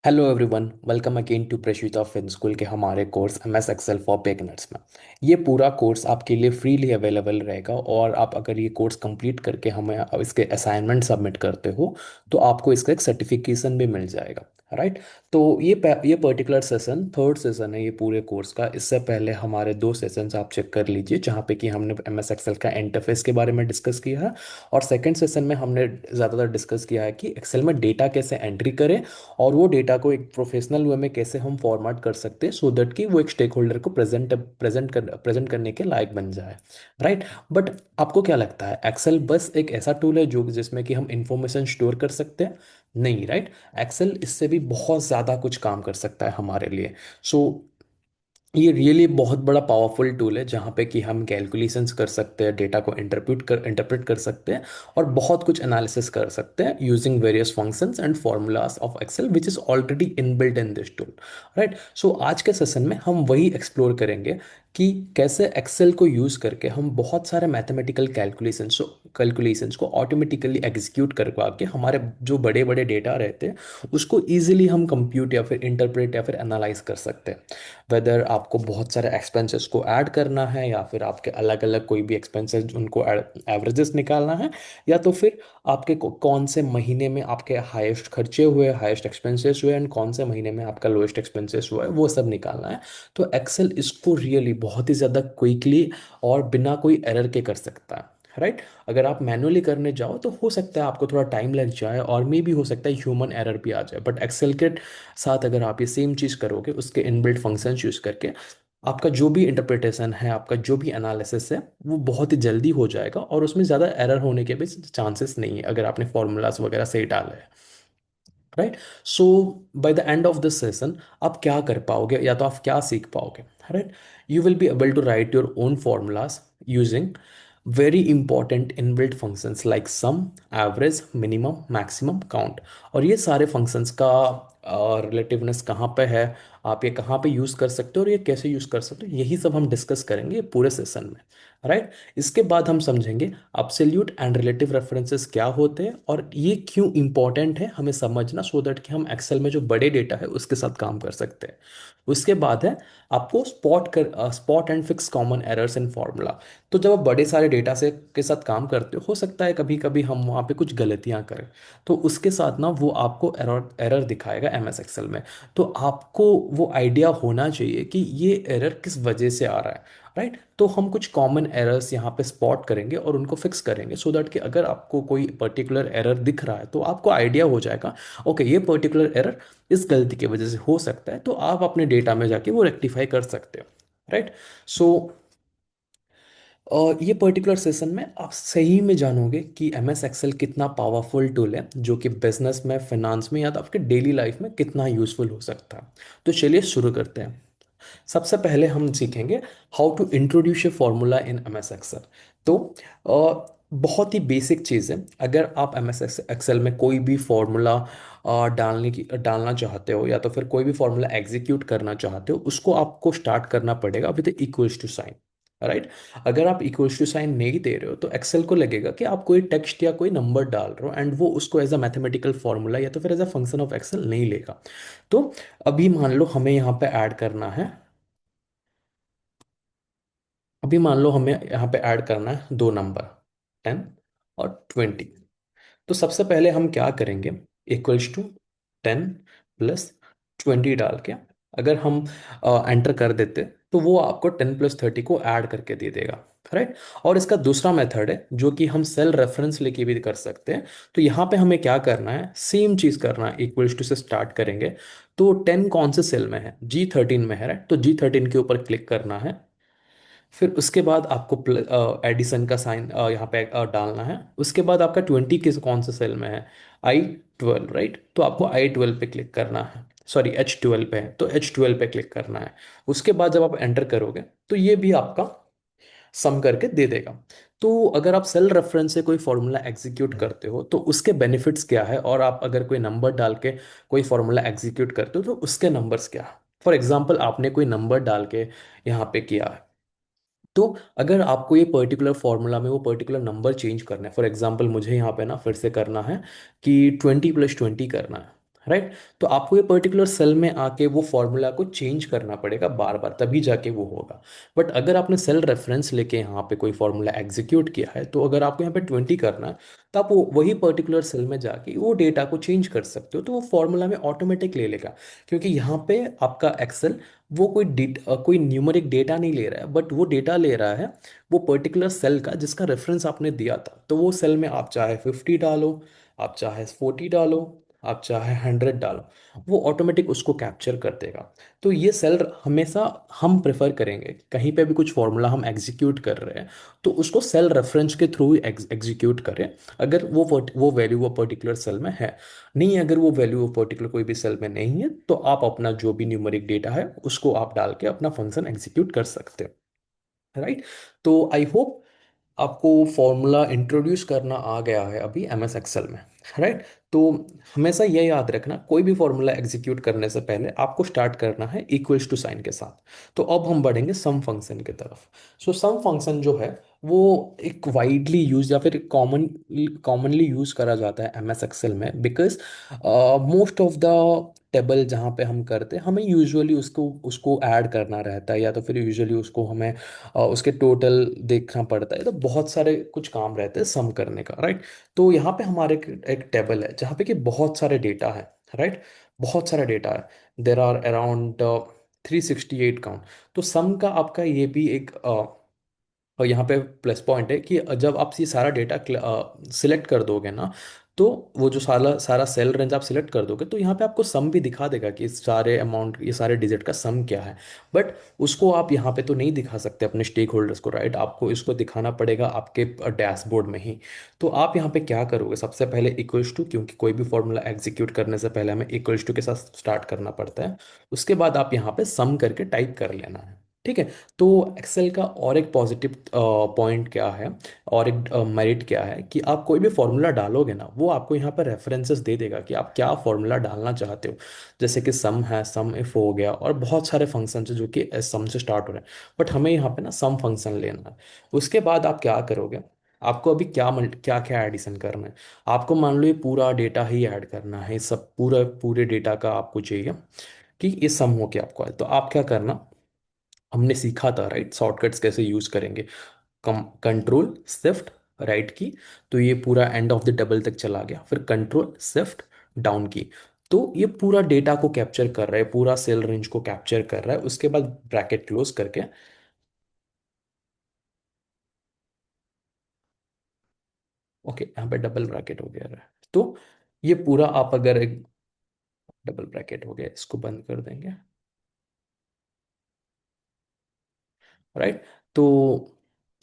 Hello everyone, welcome again to Prashvita fin school के हमारे course MS Excel for beginners में। ये पूरा कोर्स आपके लिए फ्रीली अवेलेबल रहेगा और आप अगर ये कोर्स कंप्लीट करके हमें इसके असाइनमेंट सबमिट करते हो तो आपको इसका एक सर्टिफिकेशन भी मिल जाएगा। राइट। तो ये पर्टिकुलर सेशन थर्ड सेशन है ये पूरे कोर्स का। इससे पहले हमारे दो सेशंस आप चेक कर लीजिए जहाँ पे कि हमने एमएस एक्सेल का इंटरफेस के बारे में डिस्कस किया है। और सेकंड सेशन में हमने ज़्यादातर डिस्कस किया है कि एक्सेल में डेटा कैसे एंट्री करें और वो डेटा को एक प्रोफेशनल वे में कैसे हम फॉर्मेट कर सकते हैं सो दैट कि वो एक स्टेक होल्डर को प्रेजेंट करने के लायक बन जाए। राइट। बट आपको क्या लगता है एक्सेल बस एक ऐसा टूल है जो जिसमें कि हम इंफॉर्मेशन स्टोर कर सकते हैं? नहीं, राइट। एक्सेल इससे भी बहुत ज़्यादा कुछ काम कर सकता है हमारे लिए। सो ये रियली बहुत बड़ा पावरफुल टूल है जहाँ पे कि हम कैलकुलेशंस कर सकते हैं, डेटा को इंटरप्रेट कर सकते हैं और बहुत कुछ एनालिसिस कर सकते हैं using various functions and formulas of Excel which is already inbuilt in this tool. Right. So आज के सेशन में हम वही एक्सप्लोर करेंगे कि कैसे एक्सेल को यूज़ करके हम बहुत सारे मैथमेटिकल कैलकुलेशंस को ऑटोमेटिकली एग्जीक्यूट करवा के हमारे जो बड़े बड़े डेटा रहते हैं उसको ईजिली हम कंप्यूट या फिर इंटरप्रेट या फिर एनालाइज कर सकते हैं। वेदर आपको बहुत सारे एक्सपेंसेस को ऐड करना है या फिर आपके अलग अलग कोई भी एक्सपेंसेस उनको एवरेजेस निकालना है, या तो फिर आपके कौन से महीने में आपके हाईएस्ट खर्चे हुए, हाईएस्ट एक्सपेंसेस हुए एंड कौन से महीने में आपका लोएस्ट एक्सपेंसेस हुआ है, वो सब निकालना है। तो एक्सेल इसको रियली बहुत ही ज़्यादा क्विकली और बिना कोई एरर के कर सकता है। राइट। अगर आप मैनुअली करने जाओ तो हो सकता है आपको थोड़ा टाइम लग जाए और मे भी हो सकता है ह्यूमन एरर भी आ जाए, बट एक्सेल के साथ अगर आप ये सेम चीज़ करोगे उसके इनबिल्ट फंक्शंस यूज़ करके आपका जो भी इंटरप्रिटेशन है, आपका जो भी एनालिसिस है वो बहुत ही जल्दी हो जाएगा और उसमें ज़्यादा एरर होने के भी चांसेस नहीं है अगर आपने फॉर्मूलाज वगैरह सही डाले हैं। Right. So by the end of this session आप क्या कर पाओगे या तो आप क्या सीख पाओगे? Right. You will be able to write your own formulas using very important inbuilt functions like sum, average, minimum, maximum, count। और ये सारे functions का रिलेटिवनेस कहाँ पे है, आप ये कहाँ पे यूज़ कर सकते हो और ये कैसे यूज़ कर सकते हो, यही सब हम डिस्कस करेंगे पूरे सेशन में। राइट। इसके बाद हम समझेंगे अब्सोल्यूट एंड रिलेटिव रेफरेंसेस क्या होते हैं और ये क्यों इंपॉर्टेंट है हमें समझना सो दैट कि हम एक्सेल में जो बड़े डेटा है उसके साथ काम कर सकते हैं। उसके बाद है आपको spot and fix common errors in formula. तो जब आप बड़े सारे डेटा से के साथ काम करते हो सकता है कभी कभी हम वहाँ पे कुछ गलतियाँ करें, तो उसके साथ ना वो आपको एरर एरर दिखाएगा एमएस एक्सेल में। तो आपको वो आइडिया होना चाहिए कि ये एरर किस वजह से आ रहा है। राइट। तो हम कुछ कॉमन एरर्स यहाँ पे स्पॉट करेंगे और उनको फिक्स करेंगे सो दैट कि अगर आपको कोई पर्टिकुलर एरर दिख रहा है तो आपको आइडिया हो जाएगा ओके ये पर्टिकुलर एरर इस गलती की वजह से हो सकता है, तो आप अपने डेटा में जाके वो रेक्टिफाई कर सकते हो। राइट। सो और ये पर्टिकुलर सेशन में आप सही में जानोगे कि एम एस एक्सेल कितना पावरफुल टूल है जो कि बिजनेस में, फाइनेंस में या तो आपके डेली लाइफ में कितना यूजफुल हो सकता है। तो चलिए शुरू करते हैं। सबसे पहले हम सीखेंगे how to introduce a formula in M S Excel. तो बहुत ही बेसिक चीज़ है। अगर आप एम एस एक्सेल में कोई भी फॉर्मूला डालना चाहते हो या तो फिर कोई भी फॉर्मूला एग्जीक्यूट करना चाहते हो उसको आपको स्टार्ट करना पड़ेगा with equals to sign. Right. अगर आप इक्वल्स टू साइन नहीं दे रहे हो तो एक्सेल को लगेगा कि आप कोई टेक्स्ट या कोई नंबर डाल रहे हो एंड वो उसको एज अ मैथमेटिकल फॉर्मूला या तो फिर as a function of Excel नहीं लेगा। तो अभी मान लो हमें यहाँ पे ऐड करना है, अभी मान लो हमें यहाँ पे ऐड करना है दो नंबर 10 और 20। तो सबसे पहले हम क्या करेंगे, इक्वल्स टू 10 प्लस 20 डाल के अगर हम एंटर कर देते तो वो आपको 10 प्लस 30 को ऐड करके दे देगा। राइट। और इसका दूसरा मेथड है जो कि हम सेल रेफरेंस लेके भी कर सकते हैं। तो यहाँ पे हमें क्या करना है, सेम चीज करना है, इक्वल्स टू से स्टार्ट करेंगे। तो 10 कौन से सेल में है, G13 में है। राइट। तो G13 के ऊपर क्लिक करना है। फिर उसके बाद आपको एडिशन का साइन यहाँ पे डालना है। उसके बाद आपका 20 किस कौन से सेल में है, I12। राइट। तो आपको I12 पे क्लिक करना है, सॉरी H12 पे है तो H12 पे क्लिक करना है। उसके बाद जब आप एंटर करोगे तो ये भी आपका सम करके दे देगा। तो अगर आप सेल रेफरेंस से कोई फॉर्मूला एग्जीक्यूट करते हो तो उसके बेनिफिट्स क्या है, और आप अगर कोई नंबर डाल के कोई फॉर्मूला एग्जीक्यूट करते हो तो उसके नंबर्स क्या है। फॉर एग्जाम्पल आपने कोई नंबर डाल के यहाँ पे किया है, तो अगर आपको ये पर्टिकुलर फॉर्मूला में वो पर्टिकुलर नंबर चेंज करना है, फॉर एग्जांपल मुझे यहाँ पे ना फिर से करना है कि 20 प्लस 20 करना है। राइट। तो आपको ये पर्टिकुलर सेल में आके वो फॉर्मूला को चेंज करना पड़ेगा बार बार, तभी जाके वो होगा। बट अगर आपने सेल रेफरेंस लेके यहाँ पे कोई फॉर्मूला एग्जीक्यूट किया है, तो अगर आपको यहाँ पे 20 करना है, तो आप वो वही पर्टिकुलर सेल में जाके वो डेटा को चेंज कर सकते हो, तो वो फॉर्मूला में ऑटोमेटिक ले लेगा। क्योंकि यहाँ पे आपका एक्सेल वो कोई न्यूमरिक डेटा नहीं ले रहा है, बट वो डेटा ले रहा है वो पर्टिकुलर सेल का जिसका रेफरेंस आपने दिया था। तो वो सेल में आप चाहे 50 डालो, आप चाहे 40 डालो, आप चाहे 100 डालो, वो ऑटोमेटिक उसको कैप्चर कर देगा। तो ये सेल हमेशा हम प्रेफर करेंगे, कहीं पे भी कुछ फॉर्मूला हम एग्जीक्यूट कर रहे हैं तो उसको सेल रेफरेंस के थ्रू ही एग्जीक्यूट करें। अगर वो वैल्यू वो पर्टिकुलर सेल में है। नहीं, अगर वो वैल्यू वो पर्टिकुलर कोई भी सेल में नहीं है, तो आप अपना जो भी न्यूमेरिक डेटा है उसको आप डाल के अपना फंक्शन एग्जीक्यूट कर सकते हो। राइट। तो आई होप आपको फॉर्मूला इंट्रोड्यूस करना आ गया है अभी एम एस एक्सेल में। राइट। तो हमेशा ये याद रखना, कोई भी फॉर्मूला एग्जीक्यूट करने से पहले आपको स्टार्ट करना है इक्वल्स टू साइन के साथ। तो अब हम बढ़ेंगे सम फंक्शन की तरफ। सो सम फंक्शन जो है वो एक वाइडली यूज या फिर कॉमनली यूज करा जाता है एम एस एक्सेल में, because most of the table जहाँ पे हम करते हैं, हमें यूजुअली उसको उसको ऐड करना रहता है, या तो फिर यूजुअली उसको हमें उसके टोटल देखना पड़ता है। तो बहुत सारे कुछ काम रहते हैं सम करने का। राइट। तो यहाँ पे हमारे एक टेबल है जहाँ पे कि बहुत सारे डेटा है। राइट। बहुत सारा डेटा है। There are around 368 count. तो सम का आपका ये भी एक और यहाँ पे प्लस पॉइंट है कि जब आप ये सारा डेटा सिलेक्ट कर दोगे ना, तो वो जो सारा सारा सेल रेंज आप सिलेक्ट कर दोगे, तो यहाँ पे आपको सम भी दिखा देगा कि इस सारे अमाउंट, ये सारे डिजिट का सम क्या है। बट उसको आप यहाँ पे तो नहीं दिखा सकते अपने स्टेक होल्डर्स को। राइट। आपको इसको दिखाना पड़ेगा आपके डैशबोर्ड में ही। तो आप यहाँ पे क्या करोगे, सबसे पहले इक्वल्स टू, क्योंकि कोई भी फॉर्मूला एग्जीक्यूट करने से पहले हमें इक्वल्स टू के साथ स्टार्ट करना पड़ता है। उसके बाद आप यहाँ पे सम करके टाइप कर लेना है। ठीक है। तो एक्सेल का और एक पॉजिटिव पॉइंट क्या है, और एक मेरिट क्या है, कि आप कोई भी फॉर्मूला डालोगे ना, वो आपको यहाँ पर रेफरेंसेस दे देगा कि आप क्या फॉर्मूला डालना चाहते हो। जैसे कि सम है, सम इफ हो गया, और बहुत सारे फंक्शन है जो कि सम से स्टार्ट हो रहे हैं। बट हमें यहाँ पे ना सम फंक्शन लेना है। उसके बाद आप क्या करोगे, आपको अभी क्या क्या एडिशन करना है। आपको मान लो ये पूरा डेटा ही ऐड करना है, सब पूरा पूरे डेटा का आपको चाहिए कि ये सम हो के आपको आए। तो आप क्या करना, हमने सीखा था राइट शॉर्टकट्स कैसे यूज करेंगे। कम कंट्रोल शिफ्ट राइट की, तो ये पूरा एंड ऑफ द टेबल तक चला गया। फिर कंट्रोल शिफ्ट डाउन की, तो ये पूरा डेटा को कैप्चर कर रहा है, पूरा सेल रेंज को कैप्चर कर रहा है। उसके बाद ब्रैकेट क्लोज करके, ओके यहाँ पे डबल ब्रैकेट हो गया है। तो ये पूरा आप अगर एक डबल ब्रैकेट हो गया, इसको बंद कर देंगे। राइट। तो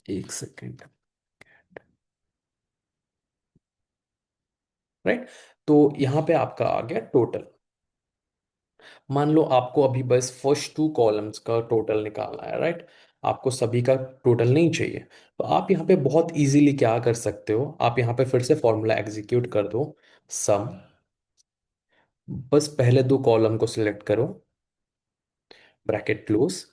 एक सेकेंड। राइट। तो यहाँ पे आपका आ गया टोटल। मान लो आपको अभी बस फर्स्ट टू कॉलम्स का टोटल निकालना है। राइट। आपको सभी का टोटल नहीं चाहिए। तो आप यहाँ पे बहुत इजीली क्या कर सकते हो, आप यहाँ पे फिर से फॉर्मूला एग्जीक्यूट कर दो। सम, बस पहले दो कॉलम को सिलेक्ट करो, ब्रैकेट क्लोज।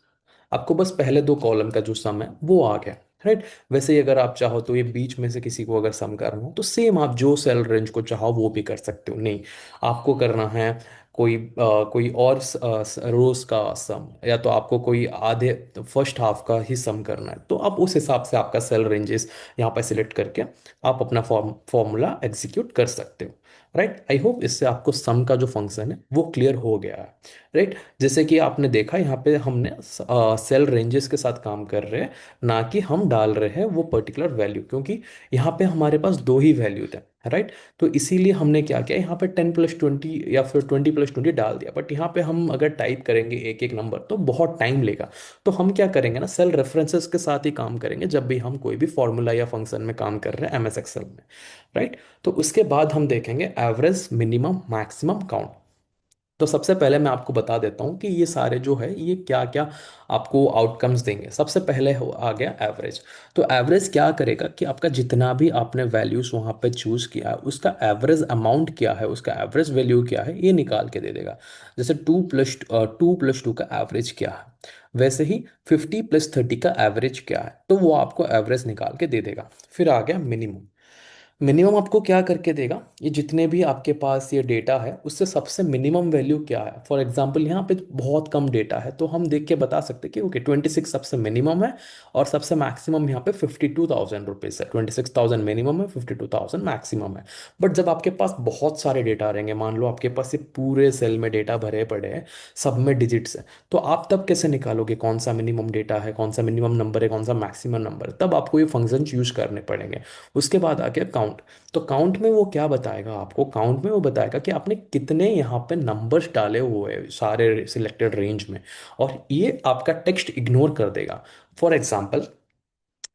आपको बस पहले दो कॉलम का जो सम है वो आ गया। राइट। वैसे ही अगर आप चाहो तो ये बीच में से किसी को अगर सम करना हो, तो सेम आप जो सेल रेंज को चाहो वो भी कर सकते हो। नहीं, आपको करना है कोई और रोज का सम, या तो आपको कोई आधे फर्स्ट हाफ का ही सम करना है, तो आप उस हिसाब से आपका सेल रेंजेस यहाँ पर सिलेक्ट करके आप अपना फॉर्मूला एग्जीक्यूट कर सकते हो। राइट। आई होप इससे आपको सम का जो फंक्शन है वो क्लियर हो गया है। राइट। जैसे कि आपने देखा यहाँ पे हमने सेल रेंजेस के साथ काम कर रहे हैं, ना कि हम डाल रहे हैं वो पर्टिकुलर वैल्यू, क्योंकि यहाँ पे हमारे पास दो ही वैल्यू थे। राइट। तो इसीलिए हमने क्या किया, यहाँ पे 10+20 या फिर 20+20 डाल दिया। बट यहाँ पे हम अगर टाइप करेंगे एक एक नंबर तो बहुत टाइम लेगा। तो हम क्या करेंगे ना, सेल रेफरेंसेस के साथ ही काम करेंगे जब भी हम कोई भी फॉर्मूला या फंक्शन में काम कर रहे हैं एम एस एक्सेल में। राइट। तो उसके बाद हम देखेंगे एवरेज, मिनिमम, मैक्सिमम, काउंट। तो सबसे पहले मैं आपको बता देता हूँ कि ये सारे जो है ये क्या क्या आपको आउटकम्स देंगे। सबसे पहले आ गया एवरेज। तो एवरेज क्या करेगा कि आपका जितना भी आपने वैल्यूज वहाँ पे चूज किया है उसका एवरेज अमाउंट क्या है, उसका एवरेज वैल्यू क्या है, ये निकाल के दे देगा। जैसे 2+2 का एवरेज क्या है, वैसे ही 50+30 का एवरेज क्या है, तो वो आपको एवरेज निकाल के दे देगा। फिर आ गया मिनिमम। मिनिमम आपको क्या करके देगा, ये जितने भी आपके पास ये डेटा है उससे सबसे मिनिमम वैल्यू क्या है। फॉर एग्जांपल यहाँ पे बहुत कम डेटा है तो हम देख के बता सकते हैं कि ओके 26 सबसे मिनिमम है और सबसे मैक्सिमम यहाँ पे 52,000 रुपीज़ है। 26,000 मिनिमम है, 52,000 मैक्सिमम है। बट जब आपके पास बहुत सारे डेटा रहेंगे, मान लो आपके पास ये पूरे सेल में डेटा भरे पड़े हैं, सब में डिजिट्स है, तो आप तब कैसे निकालोगे कौन सा मिनिमम डेटा है, कौन सा मिनिमम नंबर है, कौन सा मैक्सिमम नंबर है। तब आपको ये फंक्शन यूज करने पड़ेंगे। उसके बाद आ गया काउंट। तो काउंट में वो क्या बताएगा आपको, काउंट में वो बताएगा कि आपने कितने यहाँ पे नंबर्स डाले हुए हैं सारे सिलेक्टेड रेंज में, और ये आपका टेक्स्ट इग्नोर कर देगा। फॉर एग्जाम्पल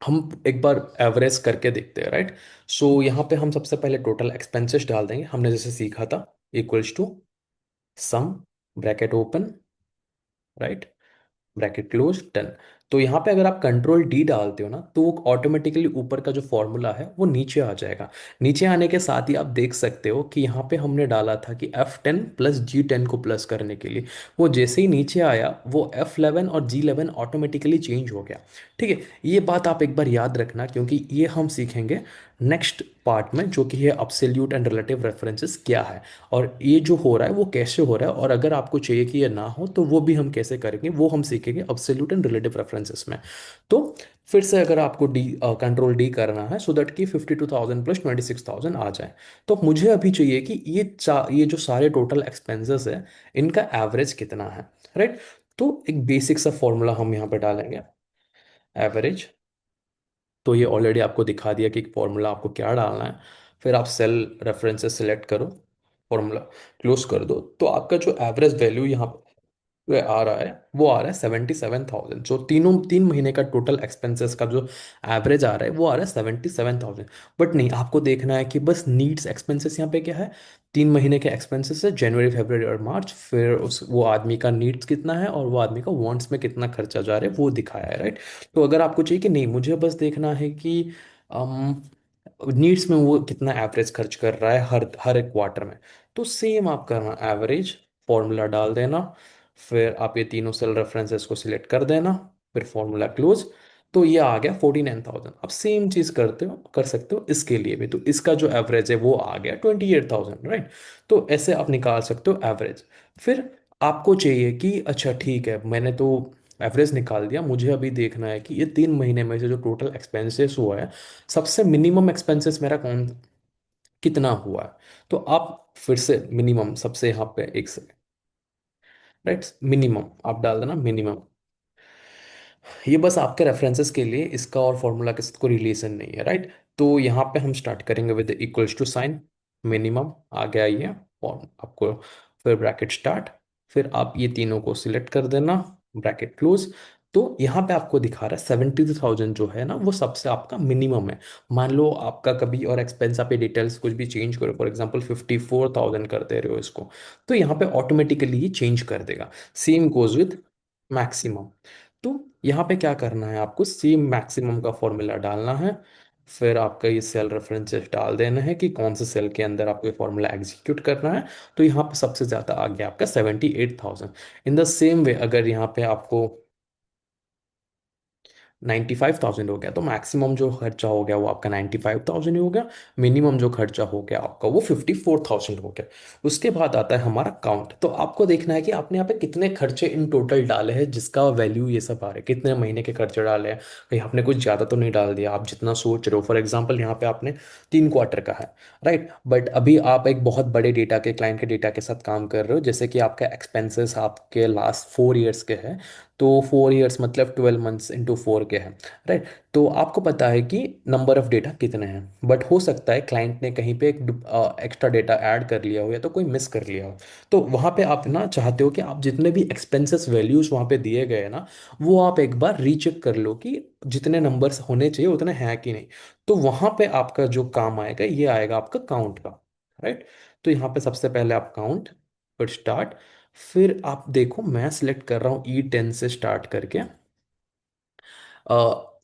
हम एक बार एवरेज करके देखते हैं, राइट। सो यहाँ पे हम सबसे पहले टोटल एक्सपेंसेस डाल देंगे, हमने जैसे सीखा था, equals to sum, bracket open, right, bracket close, done. तो यहाँ पे अगर आप कंट्रोल डी डालते हो ना तो वो ऑटोमेटिकली ऊपर का जो फॉर्मूला है वो नीचे आ जाएगा। नीचे आने के साथ ही आप देख सकते हो कि यहाँ पे हमने डाला था कि F10 प्लस G10 को प्लस करने के लिए, वो जैसे ही नीचे आया वो F11 और G11 ऑटोमेटिकली चेंज हो गया। ठीक है, ये बात आप एक बार याद रखना क्योंकि ये हम सीखेंगे नेक्स्ट पार्ट में, जो कि है अब्सोल्यूट एंड रिलेटिव रेफरेंसेस क्या है, और ये जो हो रहा है वो कैसे हो रहा है, और अगर आपको चाहिए कि ये ना हो तो वो भी हम कैसे करेंगे, वो हम सीखेंगे अब्सोल्यूट एंड रिलेटिव रेफरेंसेस में। तो फिर से अगर आपको डी कंट्रोल डी करना है सो दैट कि 52,000 प्लस 26,000 आ जाए, तो मुझे अभी चाहिए कि ये जो सारे टोटल एक्सपेंसेस है इनका एवरेज कितना है, राइट। तो एक बेसिक सा फॉर्मूला हम यहाँ पे डालेंगे, एवरेज। तो ये ऑलरेडी आपको दिखा दिया कि फॉर्मूला आपको क्या डालना है। फिर आप सेल रेफरेंसेस सिलेक्ट करो, फॉर्मूला क्लोज कर दो, तो आपका जो एवरेज वैल्यू यहाँ पे आ रहा है वो आ रहा है 77,000। जो तीनों 3 महीने का टोटल एक्सपेंसेस का जो एवरेज आ रहा है वो आ रहा है 77,000। बट नहीं, आपको देखना है कि बस नीड्स एक्सपेंसेस यहाँ पे क्या है, 3 महीने के एक्सपेंसेस है, जनवरी फरवरी और मार्च, फिर उस वो आदमी का नीड्स कितना है और वो आदमी का वांट्स में कितना खर्चा जा रहा है वो दिखाया है, राइट। तो अगर आपको चाहिए कि नहीं मुझे बस देखना है कि नीड्स में वो कितना एवरेज खर्च कर रहा है हर हर एक क्वार्टर में, तो सेम आप करना, एवरेज फॉर्मूला डाल देना, फिर आप ये तीनों सेल रेफरेंसेस को सिलेक्ट कर देना, फिर फॉर्मूला क्लोज। तो ये आ गया 49,000। अब सेम चीज करते हो कर सकते हो इसके लिए भी, तो इसका जो एवरेज है वो आ गया 28,000, राइट। तो ऐसे आप निकाल सकते हो एवरेज। फिर आपको चाहिए कि अच्छा ठीक है मैंने तो एवरेज निकाल दिया, मुझे अभी देखना है कि ये 3 महीने में से जो टोटल एक्सपेंसेस हुआ है सबसे मिनिमम एक्सपेंसेस मेरा कौन कितना हुआ है। तो आप फिर से मिनिमम सबसे यहाँ पे एक से, राइट, मिनिमम आप डाल देना मिनिमम। ये बस आपके रेफरेंसेस के लिए, इसका और फॉर्मूला के साथ कोई रिलेशन नहीं है, राइट। तो यहाँ पे हम स्टार्ट करेंगे with equals to sign, minimum आ गया ये फॉर्म आपको, फिर ब्रैकेट स्टार्ट, फिर आप ये तीनों को सिलेक्ट कर देना, ब्रैकेट क्लोज। तो यहाँ पे आपको दिखा रहा है 72,000 जो है ना वो सबसे आपका मिनिमम है। मान लो आपका कभी और एक्सपेंस आप डिटेल्स कुछ भी चेंज करो, फॉर एग्जांपल 54,000 कर दे रहे हो इसको, तो यहाँ पे ऑटोमेटिकली ये चेंज कर देगा। Same goes with maximum. तो यहाँ पे क्या करना है, आपको सेम मैक्सिमम का फॉर्मूला डालना है, फिर आपका ये सेल रेफरेंसेस डाल देना है कि कौन से सेल के अंदर आपको ये फॉर्मूला एग्जीक्यूट करना है। तो यहाँ पे सबसे ज़्यादा आ गया आपका 78,000। इन द सेम वे अगर यहाँ पे आपको 95,000 हो गया तो मैक्सिमम जो खर्चा हो गया वो आपका 95,000 ही हो गया, मिनिमम जो खर्चा हो गया आपका वो 54,000 हो गया। उसके बाद आता है हमारा काउंट। तो आपको देखना है कि आपने यहाँ पे कितने खर्चे इन टोटल डाले हैं जिसका वैल्यू ये सब आ रहा है, कितने महीने के खर्चे डाले हैं, कहीं आपने कुछ ज़्यादा तो नहीं डाल दिया आप जितना सोच रहे हो। फॉर एग्जाम्पल यहाँ पे आपने 3 क्वार्टर का है, राइट, बट अभी आप एक बहुत बड़े डेटा के क्लाइंट के डेटा के साथ काम कर रहे हो, जैसे कि आपका एक्सपेंसेस आपके लास्ट 4 ईयर्स के हैं, तो 4 ईयर्स मतलब 12 मंथ्स इंटू 4 के हैं, राइट। तो आपको पता है कि नंबर ऑफ डेटा कितने हैं, बट हो सकता है क्लाइंट ने कहीं पे एक एक्स्ट्रा डेटा ऐड कर लिया हो या तो कोई मिस कर लिया हो। तो वहाँ पे आप ना चाहते हो कि आप जितने भी एक्सपेंसेस वैल्यूज वहाँ पे दिए गए हैं ना वो आप एक बार रीचेक कर लो कि जितने नंबर्स होने चाहिए उतने हैं कि नहीं। तो वहाँ पे आपका जो काम आएगा ये आएगा आपका काउंट का, राइट। तो यहाँ पे सबसे पहले आप काउंट, फिर स्टार्ट, फिर आप देखो मैं सिलेक्ट कर रहा हूँ E10 से स्टार्ट करके,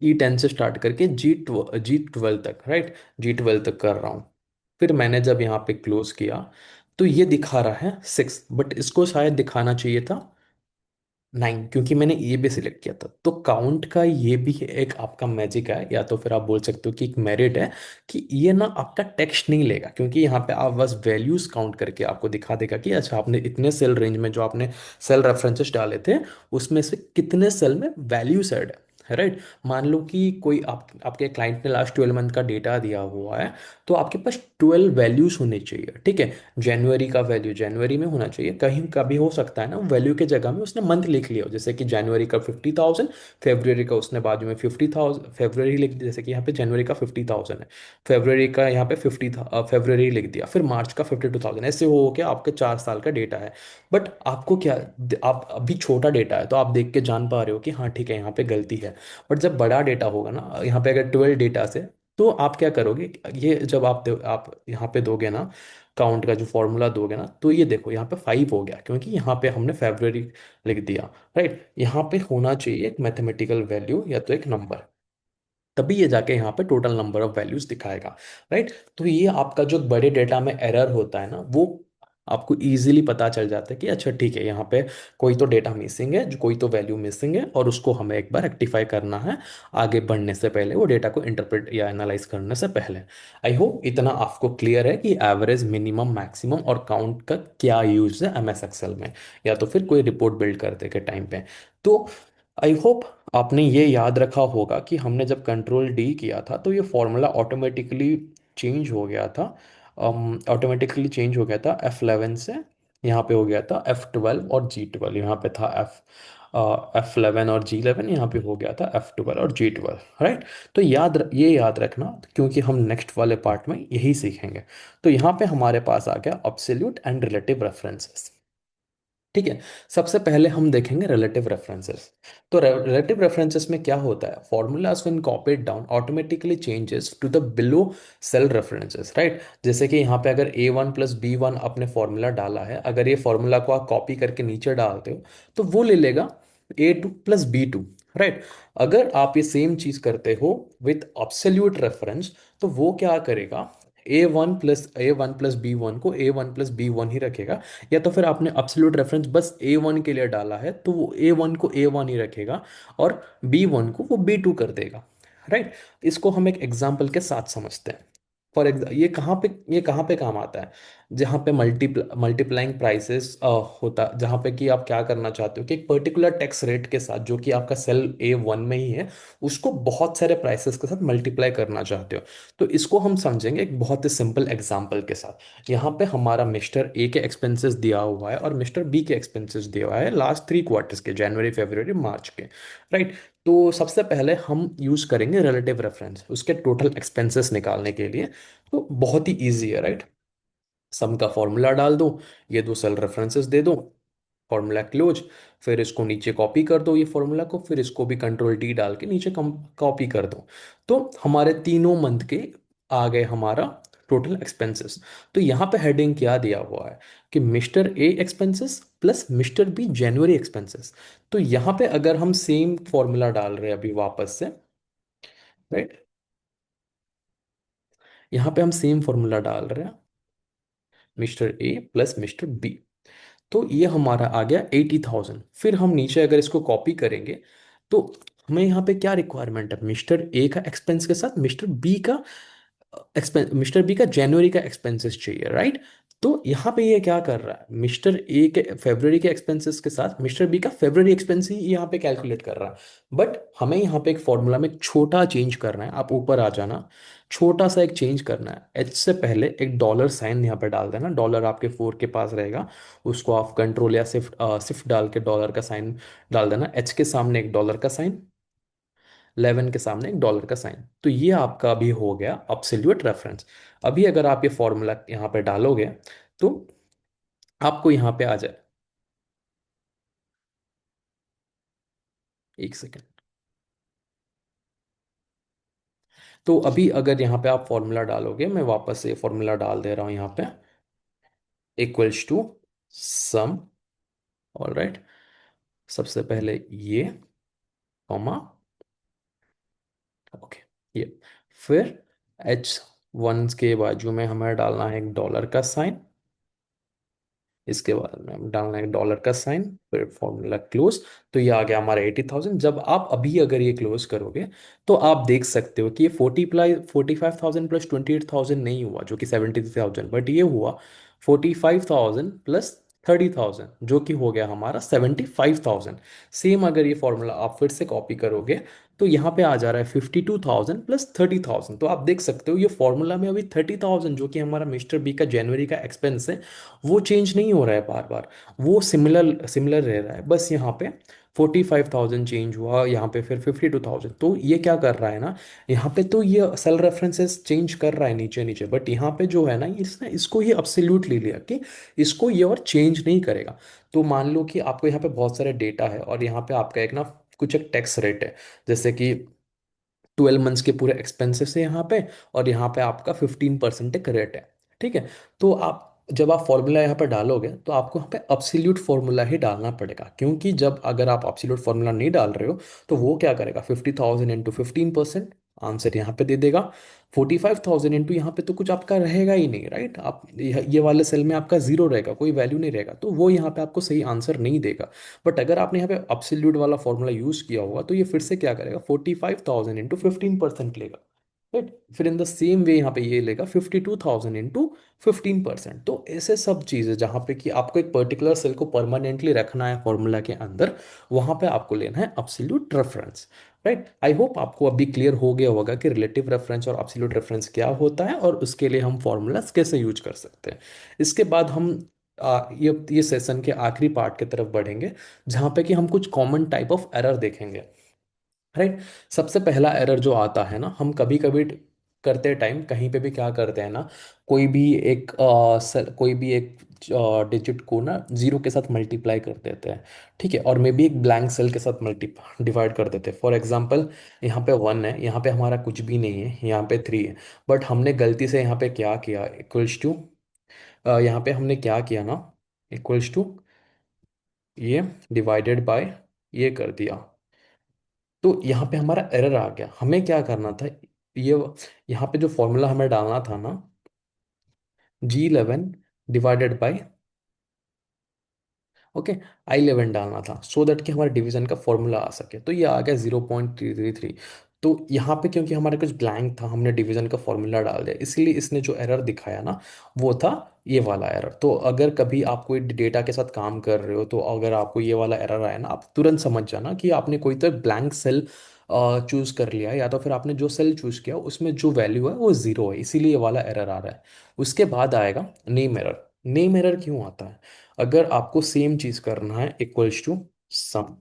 E10 से स्टार्ट करके G12 तक, राइट, G12 तक कर रहा हूँ। फिर मैंने जब यहाँ पे क्लोज किया तो ये दिखा रहा है 6, बट इसको शायद दिखाना चाहिए था नाइन, क्योंकि मैंने ये भी सिलेक्ट किया था। तो काउंट का ये भी एक आपका मैजिक है, या तो फिर आप बोल सकते हो कि एक मेरिट है, कि ये ना आपका टेक्स्ट नहीं लेगा, क्योंकि यहाँ पे आप बस वैल्यूज काउंट करके आपको दिखा देगा कि अच्छा आपने इतने सेल रेंज में जो आपने सेल रेफरेंसेस डाले थे उसमें से कितने सेल में वैल्यूज ऐड है, राइट। मान लो कि कोई आपके क्लाइंट ने लास्ट 12 मंथ का डेटा दिया हुआ है, तो आपके पास 12 वैल्यूज होने चाहिए, ठीक है। जनवरी का वैल्यू जनवरी में होना चाहिए, कहीं कभी हो सकता है ना वैल्यू के जगह में उसने मंथ लिख लिया हो, जैसे कि जनवरी का 50,000, फरवरी का उसने बाजू में 50,000 फरवरी लिख दिया, जैसे कि यहाँ पे जनवरी का 50,000 है, फरवरी का यहाँ पे 50 था, फरवरी लिख दिया, फिर मार्च का 52,000, ऐसे हो के आपके 4 साल का डेटा है। बट आपको क्या, आप अभी छोटा डेटा है तो आप देख के जान पा रहे हो कि हाँ ठीक है यहाँ पे गलती है। बट जब बड़ा डेटा होगा ना, यहाँ पे अगर 12 डेटा से, तो आप क्या करोगे, ये जब आप यहाँ पे दोगे ना काउंट का जो फॉर्मूला दोगे ना, तो ये देखो यहाँ पे 5 हो गया, क्योंकि यहाँ पे हमने फेब्रुअरी लिख दिया, राइट। यहाँ पे होना चाहिए एक मैथमेटिकल वैल्यू या तो एक नंबर, तभी ये जाके यहाँ पे टोटल नंबर ऑफ वैल्यूज दिखाएगा, राइट। तो ये आपका जो बड़े डेटा में एरर होता है ना, वो आपको इजीली पता चल जाता है कि अच्छा ठीक है यहाँ पे कोई तो डेटा मिसिंग है, जो कोई तो वैल्यू मिसिंग है, और उसको हमें एक बार रेक्टिफाई करना है आगे बढ़ने से पहले, वो डेटा को इंटरप्रेट या एनालाइज करने से पहले। आई होप इतना आपको क्लियर है कि एवरेज, मिनिमम, मैक्सिमम और काउंट का क्या यूज है एमएस एक्सेल में, या तो फिर कोई रिपोर्ट बिल्ड करते के टाइम पे। तो आई होप आपने ये याद रखा होगा कि हमने जब कंट्रोल डी किया था तो ये फॉर्मूला ऑटोमेटिकली चेंज हो गया था, ऑटोमेटिकली चेंज हो गया था F11 से, यहाँ पे हो गया था F12 और G12, यहाँ पे था F11 और G11, यहाँ पे हो गया था F12 और G12, राइट। तो ये याद रखना, क्योंकि हम नेक्स्ट वाले पार्ट में यही सीखेंगे। तो यहाँ पे हमारे पास आ गया अब्सोल्यूट एंड रिलेटिव रेफरेंसेस, ठीक है। सबसे पहले हम देखेंगे रिलेटिव रेफरेंसेस। तो रिलेटिव रेफरेंसेस में क्या होता है, formulas when copied down automatically changes to the below cell references, right. जैसे कि यहाँ पे अगर A1 + B1 आपने फॉर्मूला डाला है, अगर ये फॉर्मूला को आप कॉपी करके नीचे डालते हो तो वो ले लेगा A2 + B2, राइट। अगर आप ये सेम चीज करते हो विथ अब्सोल्यूट रेफरेंस, तो वो क्या करेगा, A1 + B1 को A1 + B1 ही रखेगा, या तो फिर आपने अब्सोल्यूट रेफरेंस बस A1 के लिए डाला है तो वो A1 को A1 ही रखेगा, और B1 को वो B2 कर देगा, राइट। इसको हम एक एग्जांपल के साथ समझते हैं। फॉर एग्जाम्पल ये कहाँ पे काम आता है, जहाँ पे मल्टीप्लाइंग प्राइसेस होता, जहाँ पे कि आप क्या करना चाहते हो कि एक पर्टिकुलर टैक्स रेट के साथ जो कि आपका सेल A1 में ही है, उसको बहुत सारे प्राइसेस के साथ मल्टीप्लाई करना चाहते हो। तो इसको हम समझेंगे एक बहुत ही सिंपल एग्जांपल के साथ। यहाँ पे हमारा मिस्टर ए के एक्सपेंसेस दिया हुआ है और मिस्टर बी के एक्सपेंसेस दिया हुआ है लास्ट 3 क्वार्टर्स के, जनवरी, फरवरी, मार्च के, राइट। तो सबसे पहले हम यूज करेंगे रिलेटिव रेफरेंस उसके टोटल एक्सपेंसेस निकालने के लिए। तो बहुत ही इजी है, राइट। सम का फॉर्मूला डाल दो, ये दो सेल रेफरेंसेस दे दो, फॉर्मूला क्लोज, फिर इसको नीचे कॉपी कर दो ये फॉर्मूला को, फिर इसको भी कंट्रोल डी डाल के नीचे कॉपी कर दो। तो हमारे तीनों मंथ के आ गए हमारा टोटल एक्सपेंसेस। तो यहाँ पे हेडिंग क्या दिया हुआ है कि mister A expenses plus mister B January expenses. तो यहाँ पे अगर हम सेम फॉर्मूला डाल रहे हैं अभी वापस से, राइट, यहाँ पे हम सेम फॉर्मूला डाल रहे हैं, mister A plus mister B. तो ये हमारा आ गया 80,000। फिर हम नीचे अगर इसको कॉपी करेंगे, तो हमें यहाँ पे क्या रिक्वायरमेंट है, मिस्टर ए का एक्सपेंस के साथ मिस्टर बी का जनवरी का एक्सपेंसेस चाहिए, राइट। तो यहाँ पे ये क्या कर रहा है, मिस्टर ए के फेब्रवरी के एक्सपेंसेस के साथ मिस्टर बी का फेब्रवरी एक्सपेंस ही यहाँ पे कैलकुलेट कर रहा है। बट हमें यहाँ पे एक फॉर्मूला में एक छोटा चेंज करना है, आप ऊपर आ जाना, छोटा सा एक चेंज करना है, एच से पहले एक डॉलर साइन यहाँ पे डाल देना, डॉलर आपके फोर के पास रहेगा, उसको आप कंट्रोल या शिफ्ट डाल के डॉलर का साइन डाल देना, एच के सामने एक डॉलर का साइन, 11 के सामने एक डॉलर का साइन। तो ये आपका अभी हो गया अब्सोल्यूट रेफरेंस। अभी अगर आप ये फॉर्मूला यहाँ पे डालोगे तो आपको यहाँ पे आ जाए, एक सेकेंड। तो अभी अगर यहाँ पे आप फॉर्मूला डालोगे, मैं वापस से फॉर्मूला डाल दे रहा हूँ यहाँ पे, equals to sum, all right, सबसे पहले ये कॉमा, ओके, ये, फिर H1 के बाजू में हमें डालना है एक डॉलर का साइन, इसके बाद में हम डालना है डॉलर का साइन, फिर फॉर्मूला क्लोज। तो ये आ गया हमारा 80,000। जब आप अभी अगर ये क्लोज करोगे तो आप देख सकते हो कि ये 45,000 प्लस 28,000 नहीं हुआ जो कि 70,000, बट ये हुआ 45,000 प्लस 30,000 जो कि हो गया हमारा 75,000। सेम अगर ये फॉर्मूला आप फिर से कॉपी करोगे तो यहाँ पे आ जा रहा है 52,000 प्लस 30,000। तो आप देख सकते हो ये फॉर्मूला में अभी 30,000 जो कि हमारा मिस्टर बी का जनवरी का एक्सपेंस है वो चेंज नहीं हो रहा है बार बार, वो सिमिलर सिमिलर रह रहा है। बस यहाँ पे 45,000 चेंज हुआ, यहाँ पे फिर 52,000। तो ये क्या कर रहा है ना, यहाँ पे तो ये सेल रेफरेंसेस चेंज कर रहा है नीचे नीचे, बट यहाँ पे जो है ना इसने इसको ये अब्सोल्यूट ले लिया कि इसको ये और चेंज नहीं करेगा। तो मान लो कि आपको यहाँ पे बहुत सारे डेटा है और यहाँ पे आपका एक ना कुछ एक टैक्स रेट है, जैसे कि 12 मंथ्स के पूरे एक्सपेंसेस है यहाँ पे, और यहाँ पे आपका 15% एक रेट है। ठीक है। तो आप जब आप फॉर्मूला यहाँ पे डालोगे तो आपको यहाँ पे अब्सोल्यूट फॉर्मूला ही डालना पड़ेगा, क्योंकि जब अगर आप अब्सोल्यूट फॉर्मूला नहीं डाल रहे हो तो वो क्या करेगा, 50,000 इंटू 15%, आंसर यहाँ पे दे देगा। 45,000 इंटू यहाँ पे तो कुछ आपका रहेगा ही नहीं, राइट। आप ये वाले सेल में आपका जीरो रहेगा, कोई वैल्यू नहीं रहेगा, तो वो यहाँ पे आपको सही आंसर नहीं देगा। बट अगर आपने यहाँ पे अब्सोल्यूट वाला फॉर्मूला यूज किया होगा तो ये फिर से क्या करेगा, 45,000 इंटू 15% लेगा, राइट। फिर इन द सेम वे यहाँ पे ये लेगा 52,000 इंटू 15%। तो ऐसे सब चीज़ें जहाँ पे कि आपको एक पर्टिकुलर सेल को परमानेंटली रखना है फॉर्मूला के अंदर, वहाँ पे आपको लेना है absolute reference, right. I hope आपको अभी क्लियर हो गया होगा कि रिलेटिव रेफरेंस और अब्सोल्यूट रेफरेंस क्या होता है और उसके लिए हम फॉर्मूलाज कैसे यूज कर सकते हैं। इसके बाद हम ये सेशन के आखिरी पार्ट की तरफ बढ़ेंगे, जहाँ पे कि हम कुछ कॉमन टाइप ऑफ एरर देखेंगे, राइट। सबसे पहला एरर जो आता है ना, हम कभी कभी करते टाइम कहीं पे भी क्या करते हैं ना, कोई भी एक कोई भी एक डिजिट को ना जीरो के साथ मल्टीप्लाई कर देते हैं, ठीक है, और मे बी एक ब्लैंक सेल के साथ मल्टी डिवाइड कर देते हैं। फॉर एग्जांपल यहाँ पे 1 है, यहाँ पे हमारा कुछ भी नहीं है, यहाँ पे 3 है, बट हमने गलती से यहाँ पे क्या किया, इक्वल्स टू, यहाँ पे हमने क्या किया ना, इक्वल्स टू ये डिवाइडेड बाय ये कर दिया। तो यहाँ पे हमारा एरर आ गया, हमें क्या करना था, ये यहाँ पे जो फॉर्मूला हमें डालना था ना, G11 divided by, okay, I11 डालना था, सो दैट कि हमारे डिवीजन का फॉर्मूला आ सके। तो ये आ गया 0.333। तो यहाँ पे क्योंकि हमारे कुछ ब्लैंक था, हमने डिवीजन का फॉर्मूला डाल दिया, इसीलिए इसने जो एरर दिखाया ना वो था ये वाला एरर। तो अगर कभी आप कोई डेटा के साथ काम कर रहे हो तो अगर आपको ये वाला एरर आया ना, आप तुरंत समझ जाना कि आपने कोई तो ब्लैंक सेल चूज कर लिया है, या तो फिर आपने जो सेल चूज किया उसमें जो वैल्यू है वो जीरो है, इसीलिए ये वाला एरर आ रहा है। उसके बाद आएगा नेम एरर। नेम एरर क्यों आता है, अगर आपको सेम चीज करना है इक्वल्स टू सम,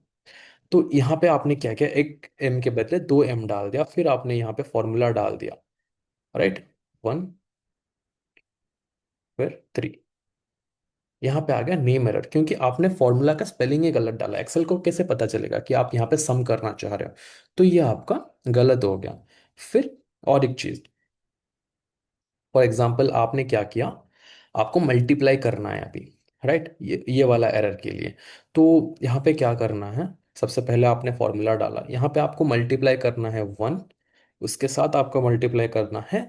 तो यहाँ पे आपने क्या किया, एक एम के बदले दो एम डाल दिया, फिर आपने यहाँ पे फॉर्मूला डाल दिया, राइट। 1 फिर 3, यहाँ पे आ गया नेम एरर, क्योंकि आपने फॉर्मूला का स्पेलिंग ही गलत डाला। एक्सेल को कैसे पता चलेगा कि आप यहाँ पे सम करना चाह रहे हो, तो ये आपका गलत हो गया। फिर और एक चीज, फॉर एग्जाम्पल आपने क्या किया, आपको मल्टीप्लाई करना है अभी, राइट, ये वाला एरर के लिए। तो यहाँ पे क्या करना है, सबसे पहले आपने फॉर्मूला डाला, यहाँ पे आपको मल्टीप्लाई करना है 1, उसके साथ आपको मल्टीप्लाई करना है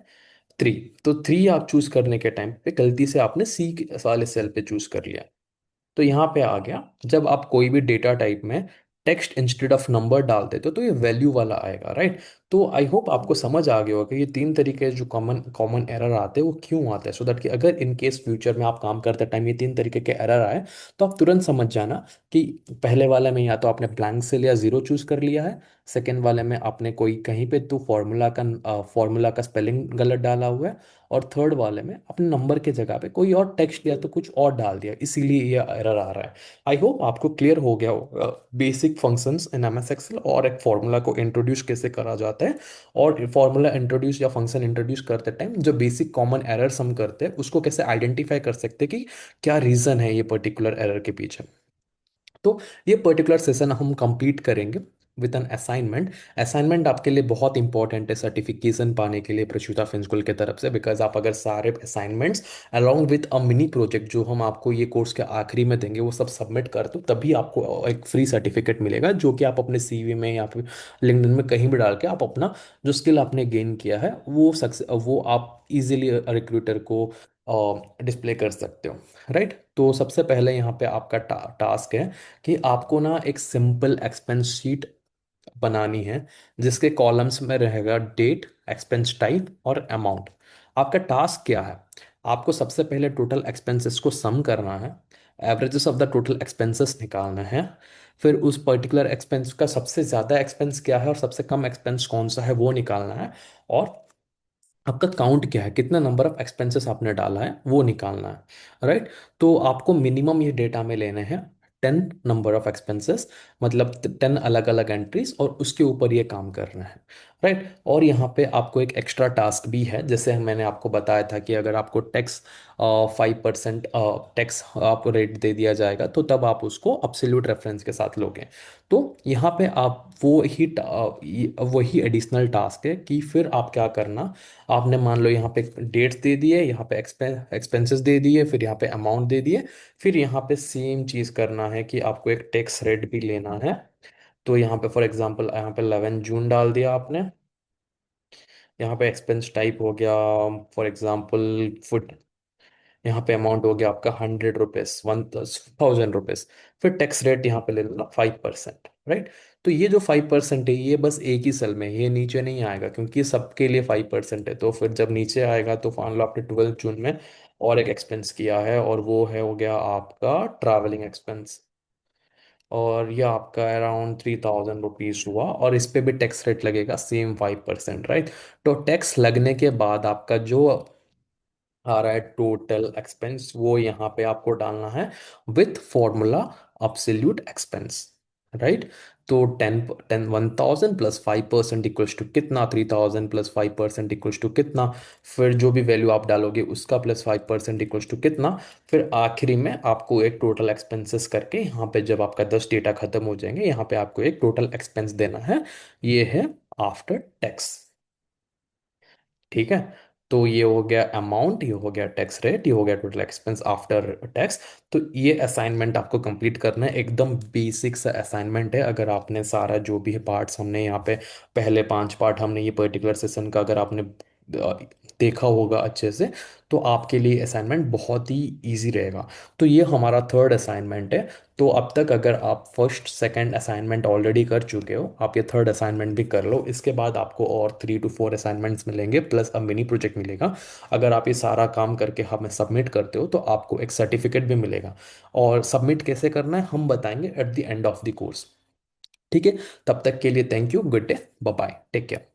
3। तो 3 आप चूज करने के टाइम पे गलती से आपने सी वाले सेल पे चूज कर लिया, तो यहाँ पे आ गया। जब आप कोई भी डेटा टाइप में टेक्स्ट इंस्टेड ऑफ नंबर डाल देते हो तो ये वैल्यू वाला आएगा, राइट। तो आई होप आपको समझ आ गया होगा कि ये तीन तरीके जो कॉमन कॉमन एरर आते हैं वो क्यों आते हैं, सो दैट कि अगर इन केस फ्यूचर में आप काम करते टाइम ये तीन तरीके के एरर आए तो आप तुरंत समझ जाना कि पहले वाले में या तो आपने ब्लैंक सेल या जीरो चूज कर लिया है, सेकेंड वाले में आपने कोई कहीं पे तो फॉर्मूला का स्पेलिंग गलत डाला हुआ है, और थर्ड वाले में अपने नंबर के जगह पे कोई और टेक्स्ट या तो कुछ और डाल दिया, इसीलिए ये एरर आ रहा है। आई होप आपको क्लियर हो गया होगा basic functions in M S Excel और एक फॉर्मूला को इंट्रोड्यूस कैसे करा जाता है, और फॉर्मूला इंट्रोड्यूस या फंक्शन इंट्रोड्यूस करते टाइम जो बेसिक कॉमन एरर्स हम करते हैं उसको कैसे आइडेंटिफाई कर सकते हैं कि क्या रीज़न है ये पर्टिकुलर एरर के पीछे। तो ये पर्टिकुलर सेशन हम कंप्लीट करेंगे विद एन असाइनमेंट। असाइनमेंट आपके लिए बहुत इंपॉर्टेंट है सर्टिफिकेशन पाने के लिए प्रसूता फिल्म स्कूल के तरफ से, बिकॉज आप अगर सारे assignments along with a mini project जो हम आपको ये कोर्स के आखिरी में देंगे वो सब सबमिट कर दो, तभी आपको एक फ्री सर्टिफिकेट मिलेगा जो कि आप अपने सीवी में या फिर लिंक्डइन में कहीं भी डाल के आप अपना जो स्किल आपने गेन किया है वो सक्सेस वो आप इजीली रिक्रूटर को डिस्प्ले कर सकते हो। राइट, तो सबसे पहले यहाँ पे आपका टास्क है कि आपको ना एक सिंपल एक्सपेंस शीट बनानी है, जिसके कॉलम्स में रहेगा डेट, एक्सपेंस टाइप और अमाउंट। आपका टास्क क्या है? आपको सबसे पहले टोटल एक्सपेंसेस को सम करना है, averages of the total expenses निकालना है, फिर उस पर्टिकुलर एक्सपेंस का सबसे ज़्यादा एक्सपेंस क्या है और सबसे कम एक्सपेंस कौन सा है वो निकालना है, और आपका काउंट क्या है, कितना नंबर ऑफ एक्सपेंसेस आपने डाला है वो निकालना है। राइट, तो आपको मिनिमम ये डेटा में लेने हैं 10 नंबर ऑफ एक्सपेंसेस, मतलब 10 अलग अलग एंट्रीज, और उसके ऊपर ये काम करना है। राइट, और यहाँ पे आपको एक एक्स्ट्रा टास्क भी है, जैसे मैंने आपको बताया था कि अगर आपको टैक्स 5% टैक्स आप रेट दे दिया जाएगा, तो तब आप उसको अब्सोल्यूट रेफरेंस के साथ लोगे। तो यहाँ पे आप वही एडिशनल टास्क है कि फिर आप क्या करना, आपने मान लो यहाँ पे डेट्स दे दिए, यहाँ पे एक्सपेंसेस दे दिए, फिर यहाँ पे अमाउंट दे दिए, फिर यहाँ पे सेम चीज़ करना है कि आपको एक टैक्स रेट भी लेना है। तो यहाँ पे फॉर एग्जांपल यहाँ पे 11 जून डाल दिया आपने। यहाँ पे एक्सपेंस टाइप हो गया फॉर एग्जांपल फुड। यहाँ पे अमाउंट हो गया आपका 100 रुपीज़, 1000 रुपीज़। फिर टैक्स रेट यहाँ पे ले लेना 5%। राइट, तो ये जो 5% है ये बस एक ही सेल में है, ये नीचे नहीं आएगा, क्योंकि ये सबके लिए 5% है। तो फिर जब नीचे आएगा तो मान लो आपने 12 जून में और एक एक्सपेंस किया है, और वो है हो गया आपका ट्रैवलिंग एक्सपेंस, और ये आपका अराउंड 3000 रुपीज हुआ, और इस पे भी टैक्स रेट लगेगा सेम 5%। राइट, तो टैक्स लगने के बाद आपका जो आ रहा है टोटल एक्सपेंस, वो यहाँ पे आपको डालना है with formula absolute expense. Right, तो 10,000 प्लस 5% इक्वल्स टू कितना, 3000 प्लस 5% इक्वल्स टू कितना, फिर जो भी वैल्यू आप डालोगे उसका प्लस 5% इक्वल्स टू कितना, फिर आखिरी में आपको एक टोटल एक्सपेंसेस करके यहाँ पे जब आपका 10 डेटा खत्म हो जाएंगे, यहाँ पे आपको एक टोटल एक्सपेंस देना है। ये है आफ्टर टैक्स। ठीक है, तो ये हो गया अमाउंट, ये हो गया टैक्स रेट, ये हो गया टोटल एक्सपेंस आफ्टर टैक्स। तो ये असाइनमेंट आपको कंप्लीट करना है, एकदम बेसिक सा असाइनमेंट है। अगर आपने सारा जो भी है पार्ट्स हमने यहाँ पे, पहले 5 पार्ट हमने ये पर्टिकुलर सेशन का अगर आपने देखा होगा अच्छे से, तो आपके लिए असाइनमेंट बहुत ही इजी रहेगा। तो ये हमारा थर्ड असाइनमेंट है। तो अब तक अगर आप फर्स्ट सेकंड असाइनमेंट ऑलरेडी कर चुके हो, आप ये थर्ड असाइनमेंट भी कर लो। इसके बाद आपको और 3 to 4 असाइनमेंट्स मिलेंगे, प्लस अ मिनी प्रोजेक्ट मिलेगा। अगर आप ये सारा काम करके हमें सबमिट करते हो तो आपको एक सर्टिफिकेट भी मिलेगा। और सबमिट कैसे करना है हम बताएंगे at the end of the course. ठीक है, तब तक के लिए thank you, good day, bye bye, take care.